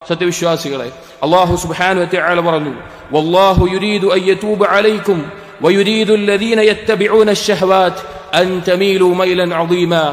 സത്യവിശ്വാസികളെ, അല്ലാഹു സുബ്ഹാനഹു വ തആല പറഞ്ഞു, വല്ലാഹു യുരീദു അൻ യതൂബ അലൈക്കും വയുരീദു അല്ലദീന യത്തബിഊന അശ്ശഹവാത് അൻ തമീലു മൈലൻ അദീമാ.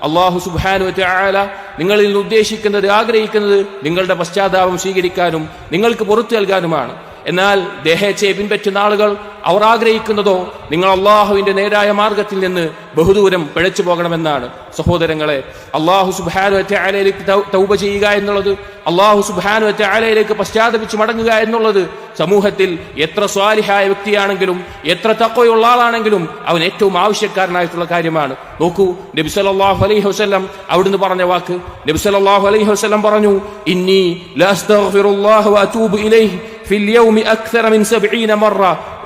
അല്ലാഹു സുബ്ഹാനഹു വ തആല നിങ്ങളിൽ ഉദ്ദേശിക്കുന്നത്, ആഗ്രഹിക്കുന്നത് നിങ്ങളുടെ പശ്ചാത്താപം സ്വീകരിക്കാനും നിങ്ങൾക്ക് പുറത്തു നൽകാനുമാണ്. എന്നാൽ ദേഹേച്ഛയെ പിൻപറ്റുന്ന ആളുകൾ അവർ ആഗ്രഹിക്കുന്നതോ നിങ്ങൾ അള്ളാഹുവിന്റെ നേരായ മാർഗത്തിൽ നിന്ന് ബഹുദൂരം പിഴച്ചു പോകണമെന്നാണ്. സഹോദരങ്ങളെ, അള്ളാഹു സുബ്ഹാനഹു വ തആലയിലേക്ക് തൗബ ചെയ്യുക എന്നുള്ളത്, അള്ളാഹു സുബ്ഹാനഹു വ തആലയിലേക്ക് പശ്ചാത്തപിച്ച് മടങ്ങുക എന്നുള്ളത് സമൂഹത്തിൽ എത്ര സ്വാലിഹായ വ്യക്തിയാണെങ്കിലും എത്ര തഖ്വയുള്ള ആളാണെങ്കിലും അവൻ ഏറ്റവും ആവശ്യക്കാരനായിട്ടുള്ള കാര്യമാണ്. നോക്കൂ, നബി സല്ലല്ലാഹു അലൈഹി വസല്ലം അവിടുന്ന് പറഞ്ഞ വാക്ക്. നബി സല്ലല്ലാഹു അലൈഹി വസല്ലം പറഞ്ഞു, ഇന്നി ലഅസ്തഗ്ഫിറുല്ലാഹ വ അതൂബു ഇലൈഹി ഫിൽ യൗമി അക്സറ മിൻ 70 മറ.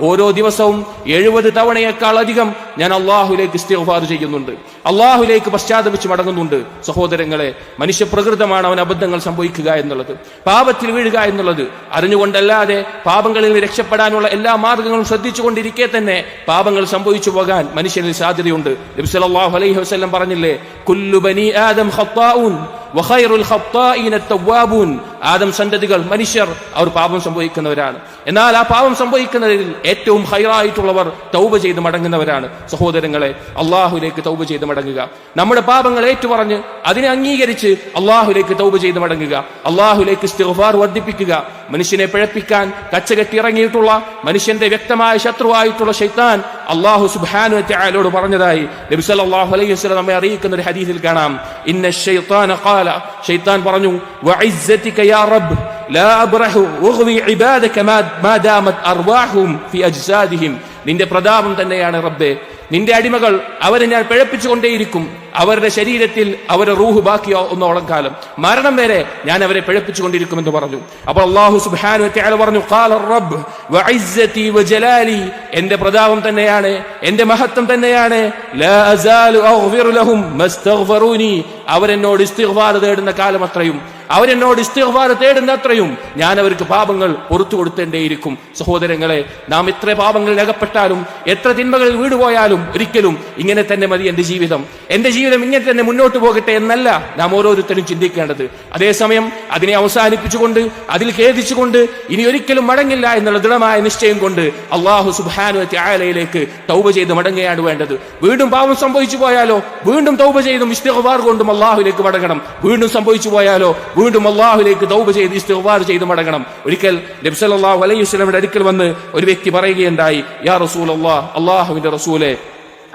ഓരോ ദിവസവും 70 തവണയേക്കാൾ അധികം ഞാൻ അള്ളാഹുലേക്ക് ഇസ്തിഗ്ഫാർ ചെയ്യുന്നുണ്ട്, അള്ളാഹുലേക്ക് പശ്ചാത്തപിച്ച് മടങ്ങുന്നുണ്ട്. സഹോദരങ്ങളെ, മനുഷ്യപ്രകൃതമാണ് അവൻ അബദ്ധങ്ങൾ സംഭവിക്കുക എന്നുള്ളത്, പാപത്തിൽ വീഴുക എന്നുള്ളത്. അറിഞ്ഞുകൊണ്ടല്ലാതെ പാപങ്ങളിൽ നിന്ന് രക്ഷപ്പെടാനുള്ള എല്ലാ മാർഗങ്ങളും ശ്രദ്ധിച്ചുകൊണ്ടിരിക്കെ തന്നെ പാപങ്ങൾ സംഭവിച്ചു പോകാൻ മനുഷ്യനിൽ സാധ്യതയുണ്ട്. നബി സല്ലല്ലാഹു അലൈഹി വസല്ലം പറഞ്ഞില്ലേ, കുല്ലു ബനി ആദം ഖത്താഊൻ വഖൈറുൽ ഖത്താഈന അത്തവ്വാബൂൻ. ആദം സന്തതികൾ മനുഷ്യർ അവർ പാപം സംഭവിക്കുന്നവരാണ്. എന്നാൽ ആ പാപം സംഭവിക്കുന്നതിൽ ഏറ്റവും ഖൈറായിട്ടുള്ളവർ തൗബ ചെയ്ത് മടങ്ങുന്നവരാണ്. സഹോദരങ്ങളെ, അള്ളാഹുലേക്ക് തൗബ ചെയ്ത് മടങ്ങുക, നമ്മുടെ പാപങ്ങൾ ഏറ്റുപറഞ്ഞ് അതിനെ അംഗീകരിച്ച് അള്ളാഹുലേക്ക് തൗബ ചെയ്ത് മടങ്ങുക, അള്ളാഹുലേക്ക് ഇസ്തിഗ്ഫാർ വർദ്ധിപ്പിക്കുക. മനുഷ്യനെ പിഴപ്പിക്കാൻ കച്ചകെട്ടി ഇറങ്ങിയിട്ടുള്ള മനുഷ്യന്റെ വ്യക്തമായ ശത്രുവായിട്ടുള്ള ശൈത്താൻ അല്ലാഹു സുബ്ഹാനഹു വ തആലയോട് പറഞ്ഞതായി നബി സല്ലല്ലാഹു അലൈഹി വസല്ലം നമ്മെ അറിയിക്കുന്ന ഒരു ഹദീസിൽ കാണാം. ഇന്ന ശൈത്താന ഖാല, ശൈത്താൻ പറഞ്ഞു, വഇസ്സതിക യാ റബ്ബ് ലാ അബ്റഹു ഉഗ്വി ഇബാദക മാ ദാമത് അർവാഹും ഫി അജ്സാദിഹിം. നിന്റെ പ്രതാപം തന്നെയാണ് റബ്ബേ, നിന്റെ അടിമകൾ അവരെ ഞാൻ പിഴപ്പിച്ചുകൊണ്ടേയിരിക്കും, അവരുടെ ശരീരത്തിൽ അവരുടെ റൂഹ് ബാക്കിയാവുന്നോളം കാലം, മരണം വരെ ഞാൻ അവരെ പിഴപ്പിച്ചുകൊണ്ടിരിക്കുമെന്ന് പറഞ്ഞു. അപ്പോൾ അല്ലാഹു സുബ്ഹാനഹു വ തആല പറഞ്ഞു, ഖാല റബ്ബ് വഇസ്സതി വജലാലി, എന്റെ പ്രതാപം തന്നെയാണ്, എന്റെ മഹത്വം തന്നെയാണ്, ലാ അസാലു അഗ്ഫിറു ലഹും മസ്തഗ്ഫറൂനി, അവരെന്നോട് ഇസ്തിഗ്ഫാർ തേടുന്ന കാലം അത്രയും, അവരെന്നോട് ഇസ്തിഗ്ഫാർ തേടുന്ന അത്രയും ഞാൻ അവർക്ക് പാപങ്ങൾ പുറത്തു കൊടുത്തേണ്ടേയിരിക്കും. സഹോദരങ്ങളെ, നാം എത്ര പാപങ്ങളിൽ അകപ്പെട്ടാലും എത്ര തിന്മകളിൽ വീടുപോയാലും ഒരിക്കലും ഇങ്ങനെ തന്നെ മതി എന്റെ ജീവിതം, എന്റെ ജീവിതം ഇങ്ങനെ തന്നെ മുന്നോട്ട് പോകട്ടെ എന്നല്ല നാം ഓരോരുത്തരും ചിന്തിക്കേണ്ടത്. അതേസമയം അതിനെ അവസാനിപ്പിച്ചുകൊണ്ട് അതിൽ ഖേദിച്ചുകൊണ്ട് ഇനി ഒരിക്കലും മടങ്ങില്ല എന്നുള്ള ദൃഢമായ നിശ്ചയം കൊണ്ട് അല്ലാഹു സുബ്ഹാനഹു വ തആലയിലേക്ക് തൗബ ചെയ്ത് മടങ്ങുകയാണ് വേണ്ടത്. വീണ്ടും പാപം സംഭവിച്ചു പോയാലോ വീണ്ടും തൗബ ചെയ്തും ഇസ്തിഗ്ഫാർ കൊണ്ടും അല്ലാഹുവിലേക്ക് മടങ്ങണം. വീണ്ടും സംഭവിച്ചു പോയാലോ വീണ്ടും അല്ലാഹുവിലേക്ക് തൗബ ചെയ്ത് ഇസ്തിഗ്ഫാർ ചെയ്ത് മടങ്ങണം. ഒരിക്കൽ നബി സല്ലല്ലാഹു അലൈഹി വസല്ലമയുടെ അടുക്കൽ വന്ന് ഒരു വ്യക്തി പറയുകയുണ്ടായി, യാ റസൂലല്ലാഹ്, അല്ലാഹുവിന്റെ റസൂലേ,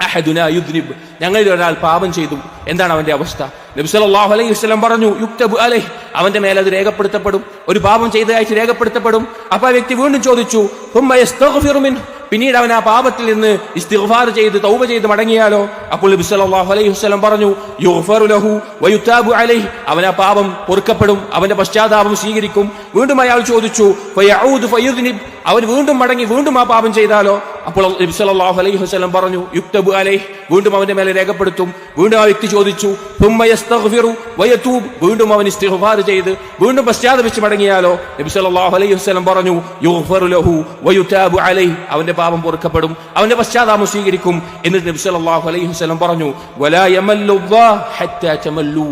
അഹദുനാ യുദ്നിബ്, ഞങ്ങളിൽ ഒരാൾ പാപം ചെയ്തു, എന്താണ് അവന്റെ അവസ്ഥ? നബി സല്ലല്ലാഹു അലൈഹി വസല്ലം പറഞ്ഞു, യുക്തബു അലൈഹി, അവന്റെ മേൽ അത് രേഖപ്പെടുത്തപ്പെടും, ഒരു പാപം ചെയ്തതായിട്ട് രേഖപ്പെടുത്തപ്പെടും. അപ്പൊ ആ വ്യക്തി വീണ്ടും ചോദിച്ചു, ഹുമ്മ യസ്തഗ്ഫിറു മിൻ, പിന്നീട് അവൻ ആ പാപത്തിൽ നിന്ന് ഇസ്തിഗ്ഫാർ ചെയ്ത് തൗബ ചെയ്ത് മടങ്ങിയാലോ? അപ്പോൾ നബി സല്ലല്ലാഹു അലൈഹി വസല്ലം പറഞ്ഞു, യുഗ്ഫറു ലഹു വയുതാബു അലൈഹി, അവൻ ആ പാപം പൊറുക്കപ്പെടും, അവന്റെ പശ്ചാത്താപം സ്വീകരിക്കും. വീണ്ടും അയാൾ ചോദിച്ചു, ഫയഊദു ഫയുദ്നിബ്, അവൻ വീണ്ടും മടങ്ങി വീണ്ടും ആ പാപം ചെയ്താലോ? അപ്പോൾ നബി സല്ലല്ലാഹു അലൈഹി വസല്ലം പറഞ്ഞു, യുക്തബു അലൈഹി, വീണ്ടും അവന്റെ മേലെ രേഖപ്പെടുത്തും. വീണ്ടും ആ വ്യക്തി ചോദിച്ചു, ഹുമ്മ യസ്തഗ്ഫിറു വയതൂബ്, വീണ്ടും അവൻ ഇസ്തിഗ്ഫാർ ചെയ്ത് വീണ്ടും പശ്ചാത്തപിച്ച് മടങ്ങിയാലോ? നബി സല്ലല്ലാഹു അലൈഹി വസല്ലം പറഞ്ഞു, യുഗ്ഫറു ലഹു വയുതാബു അലൈഹി, അവന്റെ പാപം പൊറുക്കപ്പെടും, അവന്റെ പശ്ചാത്താപം സ്വീകരിക്കും. എന്നിട്ട് നബി സല്ലല്ലാഹു അലൈഹി വസല്ലം പറഞ്ഞു, വലാ യമല്ലുല്ലാഹ് ഹത്താ തമല്ലു,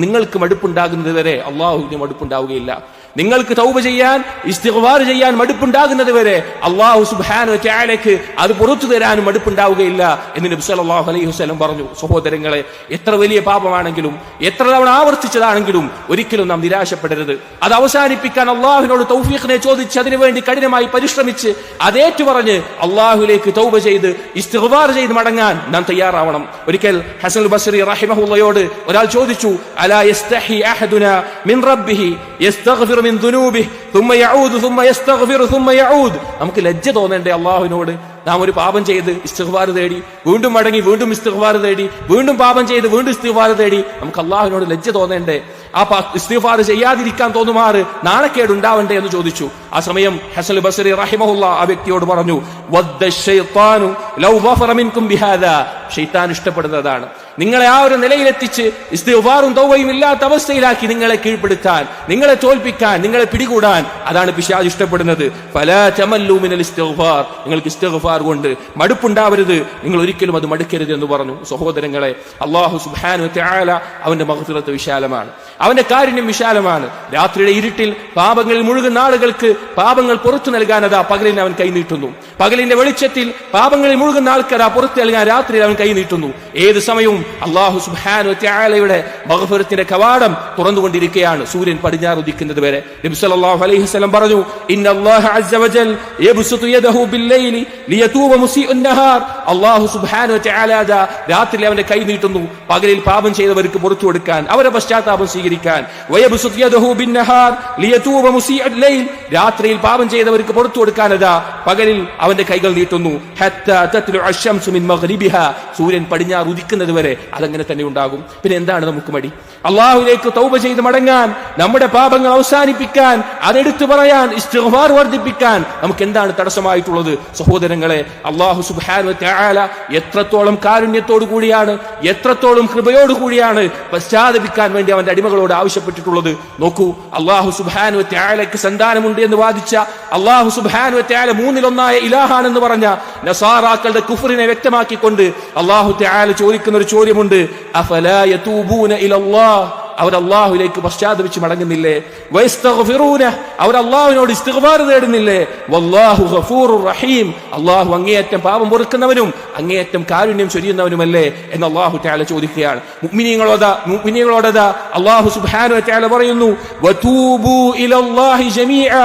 നിങ്ങൾക്ക് മടുപ്പുണ്ടാകുന്നത് വരെ അല്ലാഹുവിന് മടുപ്പുണ്ടാവുകയില്ല. നിങ്ങൾക്ക് തൗബ ചെയ്യാൻ ഇസ്തിഗ്ഫാർ ചെയ്യാൻ മടുപ്പുണ്ടാകുന്നത് വരെ അല്ലാഹു സുബ്ഹാനഹു വ തആലയ്ക്ക് അത് പുറത്തു തരാനും മടുപ്പുണ്ടാവുകയില്ല എന്ന് നബി സല്ലല്ലാഹു അലൈഹി വസല്ലം പറഞ്ഞു. സഹോദരങ്ങളെ, എത്ര വലിയ പാപമാണെങ്കിലും എത്ര തവണ ആവർത്തിച്ചതാണെങ്കിലും ഒരിക്കലും നാം നിരാശപ്പെടരുത്. അത് അവസാനിപ്പിക്കാൻ അല്ലാഹുവിനോട് തൗഫീഖിനെ ചോദിച്ച് അതിനുവേണ്ടി കഠിനമായി പരിശ്രമിച്ച് അതേറ്റു പറഞ്ഞ് അല്ലാഹുവിലേക്ക് തൗബ ചെയ്ത് ഇസ്തിഗ്ഫാർ ചെയ്ത് മടങ്ങാൻ നാം തയ്യാറാവണം. ഒരിക്കൽ ഹസൻ ബസ്രി റഹിമഹുള്ളയോട് ഒരാൾ ചോദിച്ചു, അലാ യസ്തഹി അഹദുനാ മിൻ റബ്ബിഹി യസ്തഗ്ഫിറു മിൻ ദുനൂബിഹി ثم يعود ثم يستغفر ثم يعود. നമുക്ക് ലജ്ജ തോന്നണ്ടേ അല്ലാഹുവിനോട്? നാം ഒരു പാപം ചെയ്ത് ഇസ്തിഗ്ഫാർ തേടി വീണ്ടും മടങ്ങി വീണ്ടും ഇസ്തിഗ്ഫാർ തേടി വീണ്ടും പാപം ചെയ്ത് വീണ്ടും ഇസ്തിഗ്ഫാർ തേടി നമുക്ക് അല്ലാഹുവിനോട് ലജ്ജ തോന്നണ്ടേ? ആ ഇസ്തിഗ്ഫാർ ചെയ്യാതിരിക്കാൻ തോന്നുമാറ് നാണക്കേടുണ്ടാവണ്ടേ എന്ന് ചോദിച്ചു. ആ സമയം ഹസൻ ബസ്രി റഹിമഹുല്ലാ ആ വ്യക്തിയോട് പറഞ്ഞു, വദ്ദ ശൈത്താനു ലൗ ഗഫറ മിൻകും ബിഹാദാ, ശൈത്താൻ ഇഷ്ടപ്പെടുന്നതാണ് നിങ്ങളെ ആ ഒരു നിലയിലെത്തിച്ച് ഇസ്തിഗ്ഫാറും തൗബയും ഇല്ലാത്ത അവസ്ഥയിലാക്കി നിങ്ങളെ കീഴ്പ്പെടുത്താൻ, നിങ്ങളെ തോൽപ്പിക്കാൻ, നിങ്ങളെ പിടികൂടാൻ അതാണ് പിശാച് ഇഷ്ടപ്പെടുന്നത്. ഫലാ തമല്ലു മിനൽ ഇസ്തിഗ്ഫാർ, നിങ്ങൾക്ക് ഇസ്തിഗ്ഫാർ കൊണ്ട് മടുപ്പുണ്ടാവരുത്, നിങ്ങൾ ഒരിക്കലും അത് മടുക്കരുത് എന്ന് പറഞ്ഞു. സഹോദരങ്ങളെ, അല്ലാഹു സുബ്ഹാനഹു വ തആല അവന്റെ മഗ്ഫിറത്ത് വിശാലമാണ്, അവന്റെ കാരുണ്യം വിശാലമാണ്. രാത്രിയുടെ ഇരുട്ടിൽ പാപങ്ങളിൽ മുഴുകുന്ന ആളുകൾക്ക് പാപങ്ങൾ പുറത്തു നൽകാൻ അതാ പകലിന് അവൻ കൈനീട്ടുന്നു. പകലിന്റെ വെളിച്ചത്തിൽ പാപങ്ങളിൽ മുഴുകുന്ന ആൾക്കാർ പുറത്തു നൽകാൻ രാത്രിയിൽ അവൻ കൈനീട്ടുന്നു. ഏത് സമയവും അല്ലാഹു സുബ്ഹാനഹു വ തആലയുടെ മഗ്ഫിറത്തിന്റെ കവാടം തുറന്നുകൊണ്ടിരിക്കുകയാണ്, സൂര്യൻ പടിഞ്ഞാറ് ഉദിക്കുന്നത് വരെ. നബി സല്ലല്ലാഹു അലൈഹി വസല്ലം പറഞ്ഞു, ഇന്നല്ലാഹ അസ്സ വജൽ യബ്സുതു യദഹു ബില്ലൈലി ലിയതൂബ മുസീഉൻ നഹാർ. അല്ലാഹു സുബ്ഹാനഹു വ തആല രാത്രിയിൽ അവന്റെ കൈ നീട്ടുന്നു, പകലിൽ പാപം ചെയ്തവർക്ക് പുറത്തു കൊടുക്കാൻ, അവരുടെ പശ്ചാത്താപം സ്വീകരിക്കാൻ. വയബ്സുതു യദഹു ബിന്നഹാർ ലിയതൂബ മുസീഉൽ ലൈൽ, രാത്രിയിൽ പാപം ചെയ്തവർക്ക് പുറത്തു കൊടുക്കാൻ അതാ പകലിൽ അവന്റെ കൈകൾ നീട്ടുന്നു. ഹത്താ തത്ലു അശ്ശംസു മിൻ മഗ്രിബിഹാ, സൂര്യൻ പടിഞ്ഞാറ് ഉദിക്കുന്നത് വരെ അതങ്ങനെ തന്നെ ഉണ്ടാകും. പിന്നെ എന്താണ് നമുക്ക് മടി? അല്ലാഹുവിലേക്ക് തൗബ ചെയ്ത് മടങ്ങാൻ, നമ്മുടെ പാപങ്ങൾ അവസാനിപ്പിക്കാൻ, അതെടുത്തു പറയാൻ, ഇസ്തിഗ്ഫാർ വർദ്ധിപ്പിക്കാൻ നമുക്ക് എന്താണ് തടസ്സമായിട്ടുള്ളത്? സഹോദരങ്ങളെ, അല്ലാഹു സുബ്ഹാനഹു വ തആല എത്രത്തോളം കാരുണ്യത്തോടു കൂടിയാണ്, എത്രത്തോളം കൃപയോടു കൂടിയാണ് പശ്ചാത്തപിക്കാൻ വേണ്ടി അവന്റെ അടിമകളോട് ആവശ്യപ്പെട്ടിട്ടുള്ളത്. നോക്കൂ, അല്ലാഹു സുബ്ഹാനഹു വ തആലയ്ക്ക് സന്താനമുണ്ട് എന്ന് വാദിച്ച, അല്ലാഹു സുബ്ഹാനഹു വ തആല മൂന്നിലൊന്നായ ഇലാഹാണെന്ന് പറഞ്ഞ നസാറാക്കളുടെ കുഫറിനെ വ്യക്തമാക്കിക്കൊണ്ട് അല്ലാഹു തആല ചോദിക്കുന്ന ഒരു ചോദ്യമുണ്ട്. അഫലാ യതൂബൂന ഇലല്ലാഹ്, അവർ അല്ലാഹുവിലേക്ക് പശ്ചാത്തപിച്ച് മടങ്ങുന്നില്ലേ? വയസ്തഗ്ഫിറൂന, അവർ അല്ലാഹുവിനോട് ഇസ്തിഗ്ഫാർ തേടുന്നില്ലേ? വല്ലാഹു ഗഫൂറുർ റഹീം, അല്ലാഹു അങ്ങേയറ്റം പാപം പൊറുക്കുന്നവനും അങ്ങേയറ്റം കാരുണ്യം ചൊരിയുന്നവനുമല്ലേ എന്ന് അല്ലാഹു തആല ചോദിക്കുകയാണ്. മുഅ്മിനീങ്ങളോട് അല്ലാഹു സുബ്ഹാനഹു വ തആല പറയുന്നു, വതൂബൂ ഇലല്ലാഹി ജമീഅ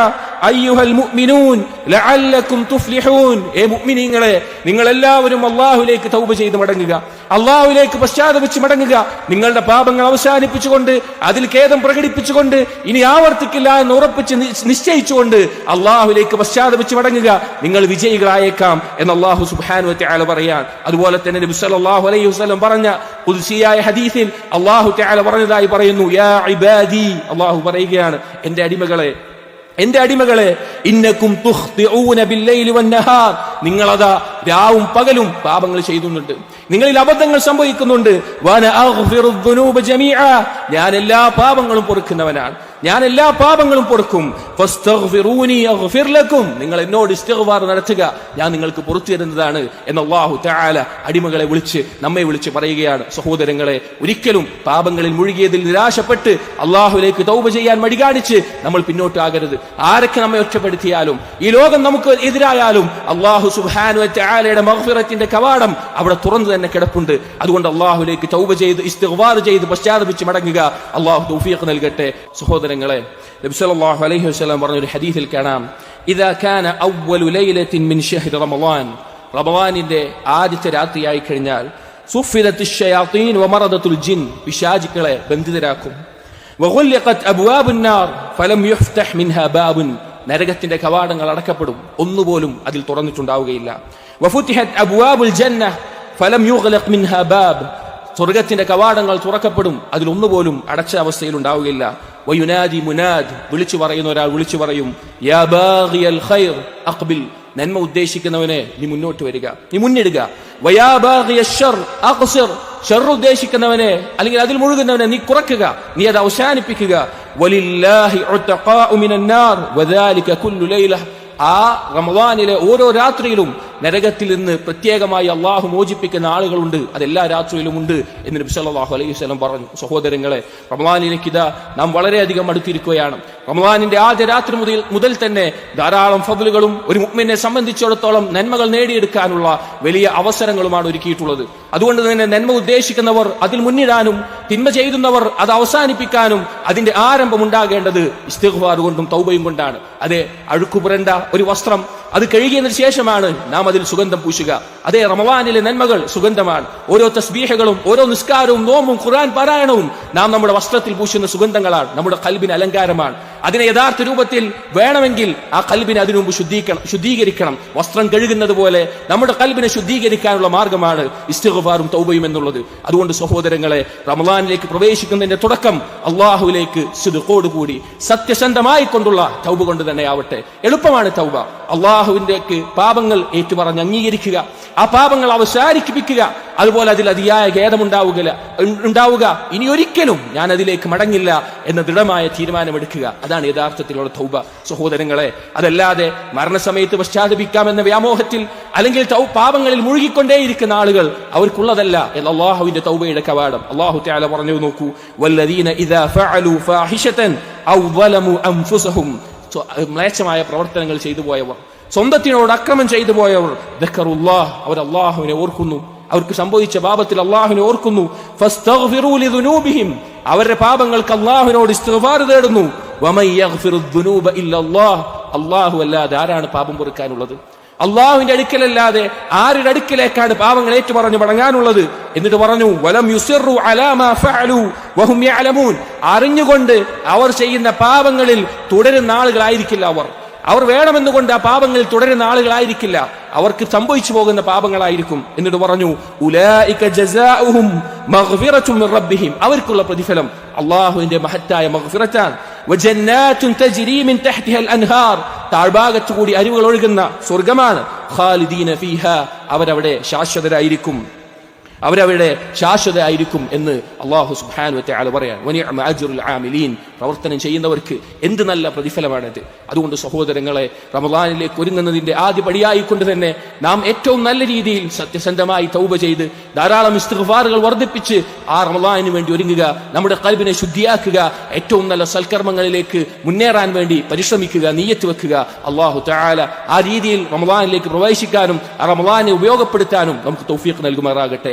അയ്യുഹൽ മുഅ്മിനൂൻ ലഅല്ലകും തുഫ്ലിഹൂൻ. ഏ മുഅ്മിനീങ്ങളെ, നിങ്ങൾ എല്ലാവരും അല്ലാഹുവിലേക്ക് തൗബ ചെയ്ത് മടങ്ങുക, അല്ലാഹുവിലേക്ക് പശ്ചാത്തപിച്ച് മടങ്ങുക. നിങ്ങളുടെ പാപങ്ങൾ അവസാനിപ്പിച്ചുകൊണ്ട്, അതിൽ ഖേദം പ്രകടിപ്പിച്ചുകൊണ്ട്, ഇനി ആവർത്തിക്കില്ല എന്ന് ഉറപ്പിച്ച് നിശ്ചയിച്ചുകൊണ്ട് അല്ലാഹുവിലേക്ക് പശ്ചാത്തപിച്ച് മടങ്ങുക. നിങ്ങൾ വിജയികളായേക്കാം എന്ന് അല്ലാഹു സുബ്ഹാനഹു വ തആല പറയാൻ. അതുപോലെ തന്നെ നബി സല്ലല്ലാഹു അലൈഹി വസല്ലം പറഞ്ഞ ഖുദ്സിയായ ഹദീസിൽ അല്ലാഹു തആല പറഞ്ഞതായി പറയുന്നു, യാ ഇബാദി, അല്ലാഹു പറയുകയാണ്, എന്റെ അടിമകളെ, ഇന്നക്കും തുഖ്തിഊന ബില്ലൈലി വന്നഹാർ, നിങ്ങളതാ രാവും പകലും പാപങ്ങൾ ചെയ്യുന്നുണ്ട്, നിങ്ങളിൽ അബദ്ധങ്ങൾ സംഭവിക്കുന്നുണ്ട്. വഅന അഗ്ഫിറു ദുനൂബ ജമീഅ, ഞാൻ എല്ലാ പാപങ്ങളും പൊറുക്കുന്നവനാണ്, ഞാൻ എല്ലാ പാപങ്ങളും പൊറുക്കും. ഫസ്തഗ്ഫിറൂനി അഗ്ഫിർ ലക്കും, നിങ്ങൾ എന്നോട് ഇസ്തിഗ്ഫാർ നടത്തുക, ഞാൻ നിങ്ങൾക്ക് പുറത്തു തരുന്നതാണ് എന്ന് അല്ലാഹു തആല അടിമകളെ നമ്മെ വിളിച്ച് പറയുകയാണ്. സഹോദരങ്ങളെ, ഒരിക്കലും പാപങ്ങളിൽ മുഴുകിയതിൽ നിരാശപ്പെട്ട് അല്ലാഹുവിലേക്ക് തൗബ ചെയ്യാൻ മടികാണിച്ച് നമ്മൾ പിന്നോട്ടാകരുത്. ആരൊക്കെ നമ്മെ ഒറ്റപ്പെടുത്തിയാലും, ഈ ലോകം നമുക്ക് എതിരായാലും, അല്ലാഹു സുബ്ഹാനഹു വ തആലയുടെ മഗ്ഫിറത്തിന്റെ കവാടം അവിടെ തുറന്നു തന്നെ കിടപ്പുണ്ട്. അതുകൊണ്ട് അല്ലാഹുവിലേക്ക് തൗബ ചെയ്ത് ഇസ്തിഗ്ഫാർ ചെയ്ത് പശ്ചാത്തപിച്ച് മടങ്ങുക. അല്ലാഹു തൗഫീഖ് നൽകട്ടെ. സഹോദരങ്ങളെ, നബി സല്ലല്ലാഹു അലൈഹി വസല്ലം പറഞ്ഞ ഒരു ഹദീസിൽ കാണാം, ഇദാ കാന അവ്വലു ലൈലത്തിൻ മിൻ ശഹ്രി റമളാൻ, റമളാനിന്റെ ആദ്യത്തെ രാത്രിയായി കഴിഞ്ഞാൽ, സുഫിദത്തിശ് ശയാത്തീൻ വമറദത്തുൽ ജിൻ, പിശാചുക്കളെ ബന്ധിതരാക്കും. വഗുല്ലിഖത് അബ്വാബുൻ നാർ ഫലം യുഫ്തഹ് മിൻഹാ ബാബുൻ, നരകത്തിന്റെ കവാടങ്ങൾ അടക്കപ്പെടും, ഒന്നുപോലും അതിൽ തുറന്നിട്ടുണ്ടാവുകയില്ല. വഫുതിഹത് അബ്വാബുൽ ജന്ന ഫലം യുഗ്ലഖ് മിൻഹാ ബാബ്, സ്വർഗത്തിന്റെ കവാടങ്ങൾ തുറക്കപ്പെടും, അതിലൊന്നുപോലും അടച്ച അവസ്ഥയിൽ ഉണ്ടാവുകയില്ല. വയുനാദി മുനാദ്, വിളിച്ചു പറയുന്ന ഒരാൾ വിളിച്ചു പറയും, യാ ബാഗിയൽ ഖൈർ അഖ്ബിൽ, നന്മ ഉദ്ദേശിക്കുന്നവനെ നീ മുന്നോട്ട് വരിക, നീ മുന്നിടുക. വയാ ബാഗിയശ് ശർ അഖ്സിർ, ഷർ ഉദ്ദേശിക്കുന്നവനെ അല്ലെങ്കിൽ അതിൽ മുഴുകുന്നവനെ നീ കുറയ്ക്കുക, നീ അത് അവസാനിപ്പിക്കുക. വലില്ലാഹി ഉതഖാഉ മിനൻ നാർ വദാലിക കുല്ലു ലൈല, ആ റമളാനിലെ ഓരോ രാത്രിയിലും നരകത്തിൽ നിന്ന് പ്രത്യേകമായി അള്ളാഹു മോചിപ്പിക്കുന്ന ആളുകളുണ്ട്, അതെല്ലാ രാത്രിയിലും ഉണ്ട് എന്ന് നബി സല്ലല്ലാഹു അലൈഹി വസല്ലം പറഞ്ഞു. സഹോദരങ്ങളെ, റമളാനിലേക്ക് ഇതാ നാം വളരെയധികം അടുത്തിരിക്കുകയാണ്. റമളാനിന്റെ ആദ്യ രാത്രി മുതൽ തന്നെ ധാരാളം ഫദ്ലുകളും ഒരു മുഅ്മിനെ സംബന്ധിച്ചിടത്തോളം നന്മകൾ നേടിയെടുക്കാനുള്ള വലിയ അവസരങ്ങളുമാണ് ഒരുക്കിയിട്ടുള്ളത്. അതുകൊണ്ട് തന്നെ നന്മ ഉദ്ദേശിക്കുന്നവർ അതിൽ മുന്നിടാനും, തിന്മ ചെയ്യുന്നവർ അത് അവസാനിപ്പിക്കാനും അതിന്റെ ആരംഭം ഉണ്ടാകേണ്ടത് ഇസ്തിഗ്ഫാർ കൊണ്ടും തൗബയും കൊണ്ടാണ്. അതെ, അഴുക്കുപുരണ്ട ഒരു വസ്ത്രം അത് കഴുകിയതിനു ശേഷമാണ് നാം അതിൽ സുഗന്ധം പൂശുക. അതേ, റമളാനിലെ നന്മകൾ സുഗന്ധമാണ്. ഓരോ തസ്ബീഹകളും, ഓരോ നിസ്കാരവും, നോമ്പും, ഖുർആൻ പാരായണവും നാം നമ്മുടെ വസ്ത്രത്തിൽ പൂശുന്ന സുഗന്ധങ്ങളാണ്, നമ്മുടെ ഖൽബിന് അലങ്കാരമാണ്. അതിനെ യഥാർത്ഥ രൂപത്തിൽ വേണമെങ്കിൽ ആ കൽബിനെ അതിനു മുമ്പ് ശുദ്ധീകരിക്കണം. വസ്ത്രം കഴുകുന്നത് പോലെ നമ്മുടെ കൽബിനെ ശുദ്ധീകരിക്കാനുള്ള മാർഗമാണ് ഇസ്തിഗ്ഫാറും തൗബയും എന്നുള്ളത്. അതുകൊണ്ട് സഹോദരങ്ങളെ, റമളാനിലേക്ക് പ്രവേശിക്കുന്നതിന്റെ തുടക്കം അള്ളാഹുവിലേക്ക് സിദ്ഖോടുകൂടി സത്യസന്ധമായി കൊണ്ടുള്ള തൗബ കൊണ്ട് തന്നെ ആവട്ടെ. എളുപ്പമാണ് തൗബ. അള്ളാഹുവിന്റെക്ക് പാപങ്ങൾ ഏറ്റുപറഞ്ഞ് അംഗീകരിക്കുക, ആ പാപങ്ങൾ അവസാനിപ്പിക്കുക, അതുപോലെ അതിൽ അതിയായ ഖേദമുണ്ടാവുക, ഇനി ഒരിക്കലും ഞാൻ അതിലേക്ക് മടങ്ങില്ല എന്ന ദൃഢമായ തീരുമാനമെടുക്കുക. അതാണ് യഥാർത്ഥത്തിലുള്ള തൗബ സഹോദരങ്ങളെ. അതല്ലാതെ മരണസമയത്ത് പശ്ചാത്തപിക്കാമെന്ന വ്യാമോഹത്തിൽ അല്ലെങ്കിൽ പാപങ്ങളിൽ മുഴുകിക്കൊണ്ടേയിരിക്കുന്ന ആളുകൾ അവർക്കുള്ളതല്ല എന്ന് അള്ളാഹുവിന്റെ തൗബയുടെ കവാടം. അള്ളാഹു തആല പറഞ്ഞു നോക്കൂ, വല്ലദീന ഇദാ ഫഅലു ഫാഹിശതൻ ഔ ളലമു അൻഫുസഹും, മ്ലേച്ഛമായ പ്രവർത്തനങ്ങൾ ചെയ്തു പോയവർ, സ്വന്തത്തിനോട് അക്രമം ചെയ്തു പോയവർ, ദക്കറുല്ലാഹ്, അവർ അള്ളാഹുവിനെ ഓർക്കുന്നു, അവർക്ക് സംഭവിച്ച പാപത്തിൽ അള്ളാഹുവിനെ ഓർക്കുന്നു, ഫസ്തഗ്ഫിറൂ ലിദുനൂബിഹിം, അവരുടെ പാപങ്ങൾക്ക് അള്ളാഹുവിനോട് ഇസ്തിഗ്ഫാർ തേടുന്നു, വമൻ യഗ്ഫിറു ദുനൂബ ഇല്ലല്ലാഹ്, അള്ളാഹു അല്ലാതെ ആരാണ് പാപം പൊറുക്കാനുള്ളത്? അള്ളാഹുവിന്റെ അടുക്കലല്ലാതെ ആരുടെ അടുക്കലേക്കാണ് പാപങ്ങൾ ഏറ്റുപറഞ്ഞു മടങ്ങാനുള്ളത്? എന്നിട്ട് പറഞ്ഞു, വലം യുസിറു അലാ മാ ഫഅലു വഹും യഅലമൂൻ, അറിഞ്ഞുകൊണ്ട് അവർ ചെയ്യുന്ന പാപങ്ങളിൽ തുടരുന്ന ആളുകളായിരിക്കില്ല അവർ വേണമെന്നുകൊണ്ട് ആ പാപങ്ങളിൽ തുടരുന്ന ആളുകളായിരിക്കില്ല, അവർക്ക് സംഭവിച്ചു പോകുന്ന പാപങ്ങളായിരിക്കും. എന്നിട്ട് പറഞ്ഞു, ഉലൈക ജസാഉഹും മഗ്ഫിറത്തും മിർ റബ്ബിഹിം, അവർക്കുള്ള പ്രതിഫലം അല്ലാഹുവിന്റെ മഹത്തായ മഗ്ഫിറത്താണ്. വജന്നാത്തുൻ തജ്രി മിൻ തഹ്തിഹൽ അൻഹാർ, താഴ്ഭാഗത്തു കൂടി അരുവികൾ ഒഴുകുന്ന സ്വർഗ്ഗമാണ്. ഖാലിദീന ഫീഹാ, അവരവിടെ ശാശ്വതരായിരിക്കും എന്ന് അല്ലാഹു സുബ്ഹാനഹു വ തആല പറയാണ്. വനിഅമ അജ്റുൽ ആമിലീൻ, പ്രവർത്തനം ചെയ്യുന്നവർക്ക് എന്ത് നല്ല പ്രതിഫലമാണത്. അതുകൊണ്ട് സഹോദരങ്ങളെ, റമളാനിലേക്ക് ഒരുങ്ങുന്നതിന്റെ ആദ്യ പടിയായിക്കൊണ്ട് തന്നെ നാം ഏറ്റവും നല്ല രീതിയിൽ സത്യസന്ധമായി തൗബ ചെയ്ത് ധാരാളം ഇസ്തിഗ്ഫാറുകൾ വർദ്ധിപ്പിച്ച് ആ റമളാനിന് വേണ്ടി ഒരുങ്ങുക, നമ്മുടെ ഖൽബിനെ ശുദ്ധിയാക്കുക, ഏറ്റവും നല്ല സൽക്കർമ്മങ്ങളിലേക്ക് മുന്നേറാൻ വേണ്ടി പരിശ്രമിക്കുക, നിയ്യത്ത് വെക്കുക. അല്ലാഹു തആല ആ രീതിയിൽ റമളാനിലേക്ക് പ്രവേശിക്കാനും ആ റമളാനെ ഉപയോഗപ്പെടുത്താനും നമുക്ക് തൗഫീഖ് നൽകുമാറാകട്ടെ.